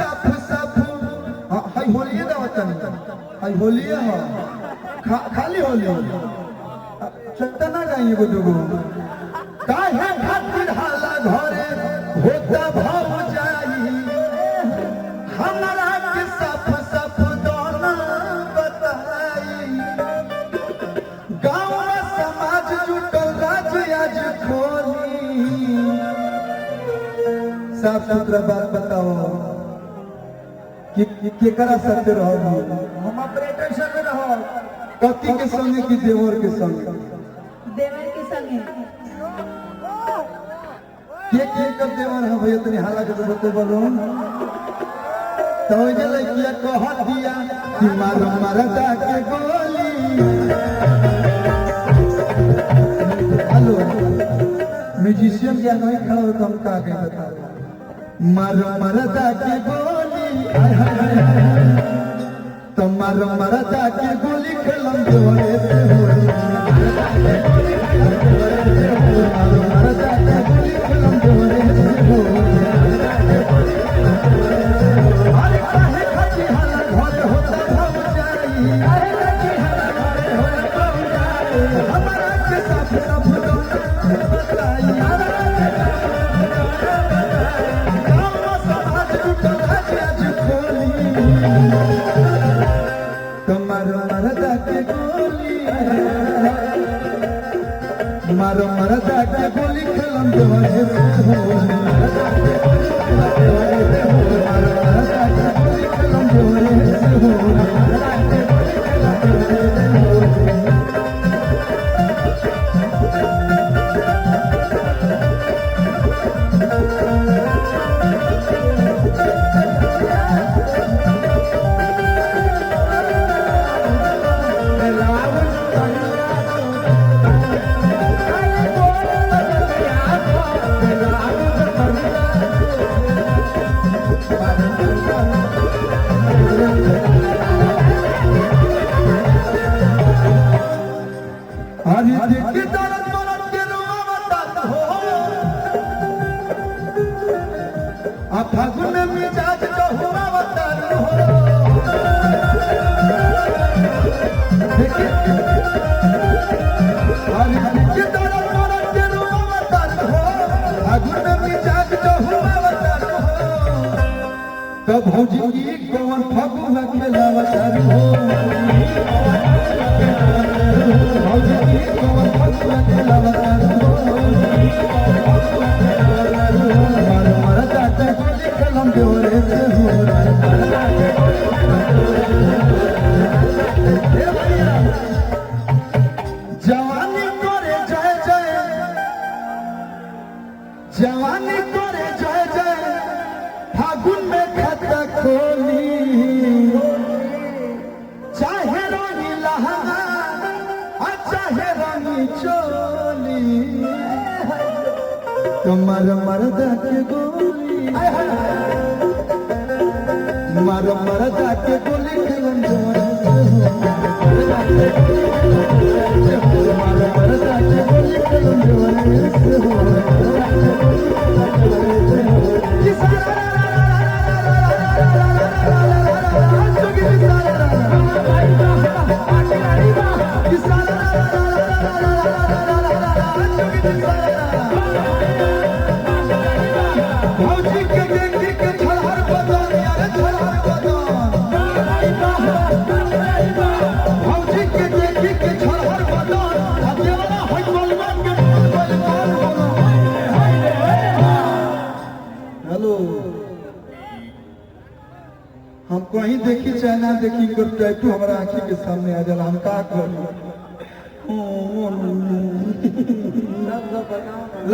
साफ साफ हाय होलिए दावतन हाय होलिए खाली होली चटना गाइए गो दुगो काहे खातिर हाला घरे होता भाव जाई हमरा के साफ साफ दोना बताई गांव समाज जुटल राज आज खोली साफ सुथरा बात बताओ कि केकरा सत्य रहो हम ऑपरेटर संग रहो कति के संगे कि देवर के संगे के कर देवर है भैया तनी हाला के बते बोलो तो जे लइकिया कह दिया कि मार मरदा के गोली हेलो म्यूजिशियन क्या नहीं खड़ा हो तुम का के बता मार मरदा के गोली तो मार मरदा के गोली खेलम देवरे से होली मरदा के गोली खेलम देवरे से होली अरे काहे खाती हाला घर होता भाव जाई काहे खाती हाला घर होता भाव जाई हमरा के साथ सब बताई गांव समाज जुटल आज खोली तुम्हारो मरदा के गोली मारो मरदा के गोली खेलम देवरे से होली मारो मरदा के गोली खेलम देवरे से होली फागुन मिजाज तो हुआ अवतार हो फागुन मिजाज तो हुआ अवतार हो तो भौजी की कौन फागुन खेला अवतार हो भौजी की कौन फागुन खेला अवतार हो देवरे से जवानी करे जय जय जवानी करे जय जय फागुन में खाता खोली चाहे रानी लहंगा और चाहे रानी चोली तुम्हार मरदा के गोली मारो मरदा के गोली खेलन देवरे से होली मारो मरदा के गोली खेलन देवरे से होली भौजी के देखी के छलहर बदन यार छलहर बदन भौजी के देखी के छलहर बदन देवरा होय बलवान के बलवान हेलो हम कहीं देखी चाहे ना देखी कर टैटू हमारा आंखी के सामने आ जाला हम का करू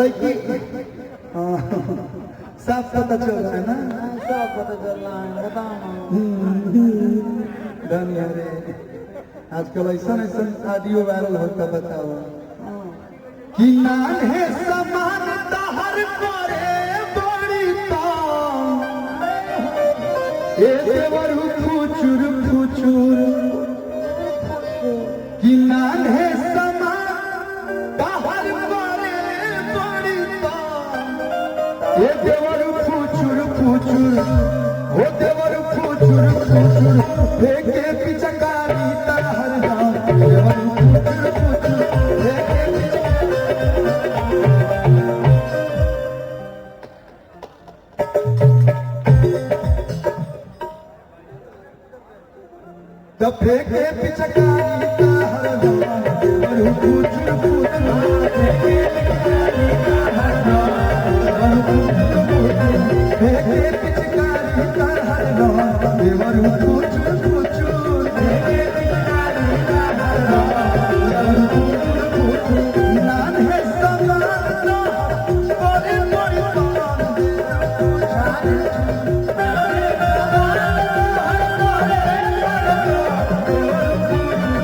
लड़की साफ पता चल रहा है ना साफ पता चल रहा है बताओ धनिया रे आजकल ऐसा ऐसा ऑडियो वायरल होता बताओ कि नान है समान तहर करे बड़ी तो ए देवरु फुचुर फुचुर कि नान है समान तहर करे बड़ी तो ए देवरु फुचुर फुचुर होते तो फेंके पिचकारी का हर दम देवरू पूछ फेंके पिचकारी का हर दम देवरू पूछ नान है समाना बड़े बड़े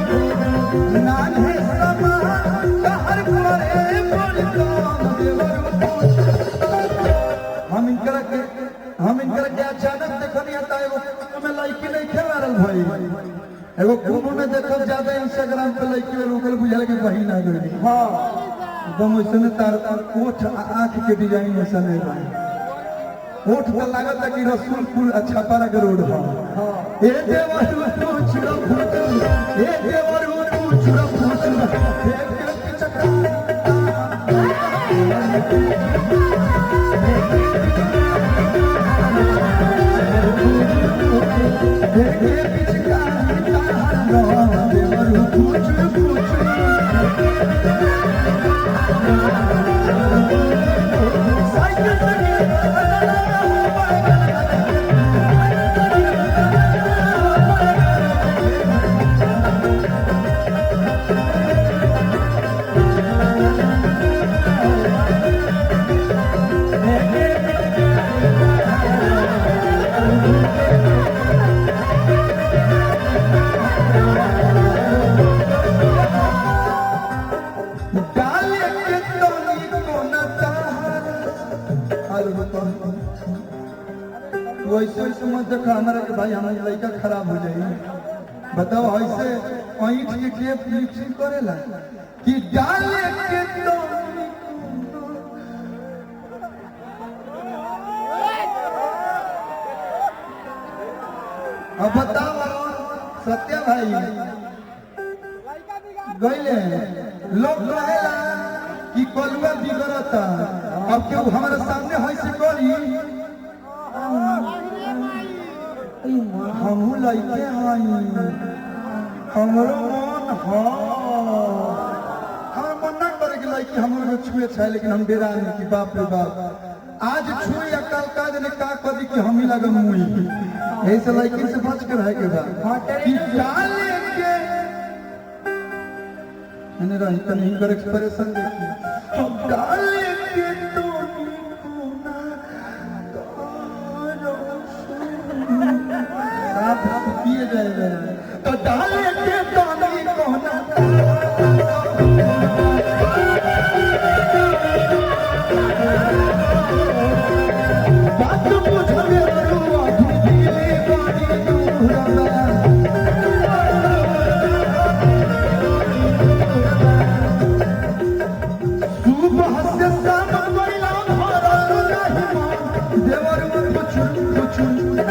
नान है समाना हर बड़े बड़े हम इनकर के अचानक देखनी आता एगो में लड़की नहीं खेवारल भाई एगो कोनो ने देखल ज्यादा इंस्टाग्राम पे लड़की में रुकल बुझल के बहिन आ गई हां एकदम वैसे तार ओठ आंख के डिजाइन ऐसा नहीं भाई ओठ तो लागत है कि रसूलपुर अच्छा पारा के रोड हां ए देवर तू छुड़ा फूट ए देवर तू छुड़ा फूट फेंक के चक्का वैसे वैसे मत देखा हमारा कि भाई हमारी लड़का खराब हो जाएगी बताओ ऐसे ईंट के टेप मिक्सिंग करेला कि डाले के तो अब बताओ सत्या भाई गईले लोग कहेला कि कलुआ बिगड़ता अब क्यों हमारे सामने है से करी हमू लइके हई हमरो मन हम मना करे के लइके हमरो छुए छै लेकिन हम डेरा नहीं कि बाप रे बाप आज छुए या कल का जने का कदी कि हम ही लगम मुई ऐसे लइके से बच के रह के बा कि डाले के मैंने रही तो नहीं कर एक्सप्रेशन देखी डाले के तो आप पिए जाएगा तो डाले के दानी कोना बात पूछे रुआ दिली बानी दूरना सुबह से शाम कोइला भरा नहीं देवर कुछ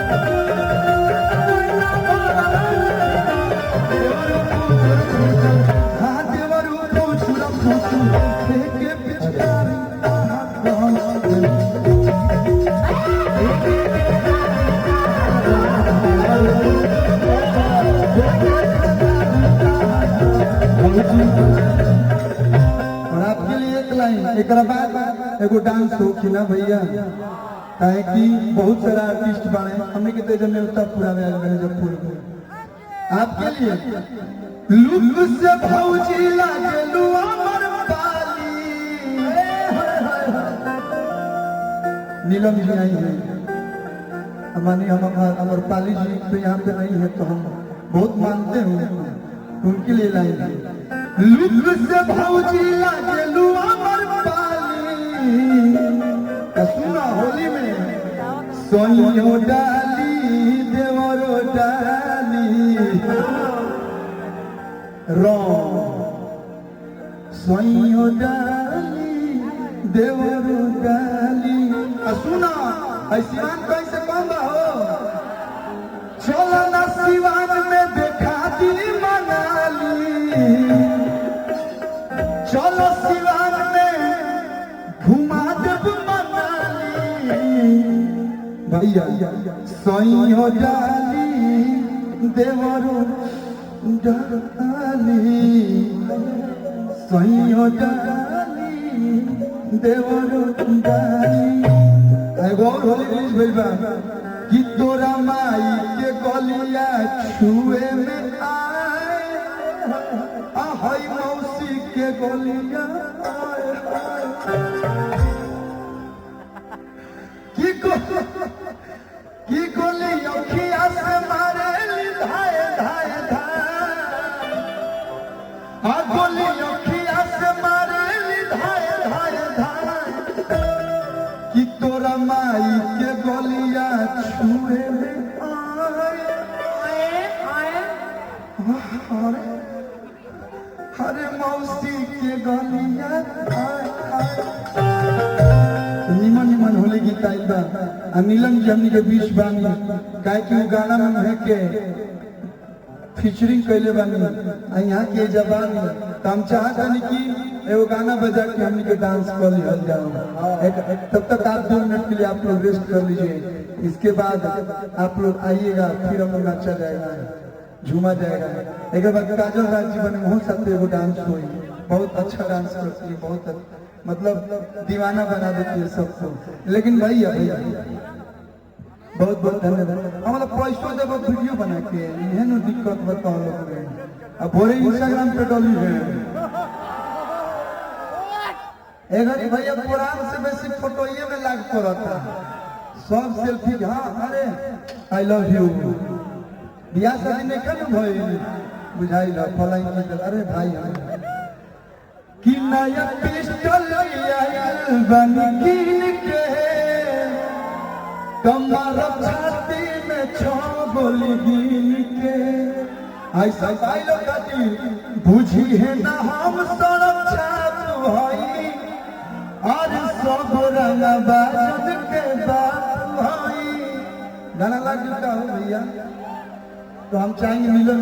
और आपके लिए एक लाइन एक बाद एगो डांस हो कि ना भैया काहे कि बहुत सारा आर्टिस्ट बने हमने के तेज में उतना पूरा जब आपके लिए लुक से भौजी लागलू अमर पाली नीलम जी आई है हमारी हम अमर पाली जी तो यहाँ पे नहीं है तो हम बहुत मानते हैं उनके लिए लाइन है लुक से भौजी लागलू अमर पाली सुना होली में सोनियो डाली देवरो डाली सोइयो डाली देवरो डाली सुना सिवान कैसे कहबा हो चलो ना सिवान में देखा दी मनाली चलो सिवान में घुमा देब मनाली भैया सोइयो डाली देवरो डाली सैयो डाली देवरो डाली एगो और होली रिलीज भइल बा कि तोरा माई के गलिया छुए में आए हई मौसी के गलिया की गोली अखिया से मारे धाय धाय धाय गोली अखिया से मारे धाय धाय धाय कि तोरा माई के गलिया छुए में आए हरे मौसी के गलिया निमन निमन होले गीत आइल बा नीलम जी हमनी के बीच बानी काहे कि गाना में है के फीचरिंग कैले बानी यहाँ के जबान तो हम चाहतनी कि एगो गाना बजा के हमनी के डांस कर लिया जाओ तब तक आप 2 मिनट के लिए आप लोग रेस्ट कर लीजिए इसके बाद आप लोग आइएगा फिर हम लोग नचा जाएगा झूमा जाएगा एक बार काजल राज जी बने बहुत साथ एगो डांस हुई बहुत अच्छा डांस करती है बहुत मतलब दीवाना बना देती है सबको लेकिन भैया बहुत बहुत धन्यवाद हमारा पैसों जब वीडियो बना के यह न दिक्कत बताओ लोग अब बोरे इंस्टाग्राम पे डॉली है भैया पुरान से बेसी फोटो ये में लाग पड़ता सब सेल्फी हाँ अरे आई लव यू बियाह शादी में क्या भाई बुझाई ला फलाई अरे भाई कि नया पिस्टल बन के कमर छाती में 6 गोली गिन के ऐसा साइलो काटी बुझी है ना हम सुरक्षा भाई और सब रंग बाजन के बात भाई गाना लग चुका हो भैया तो हम चाहेंगे मिलन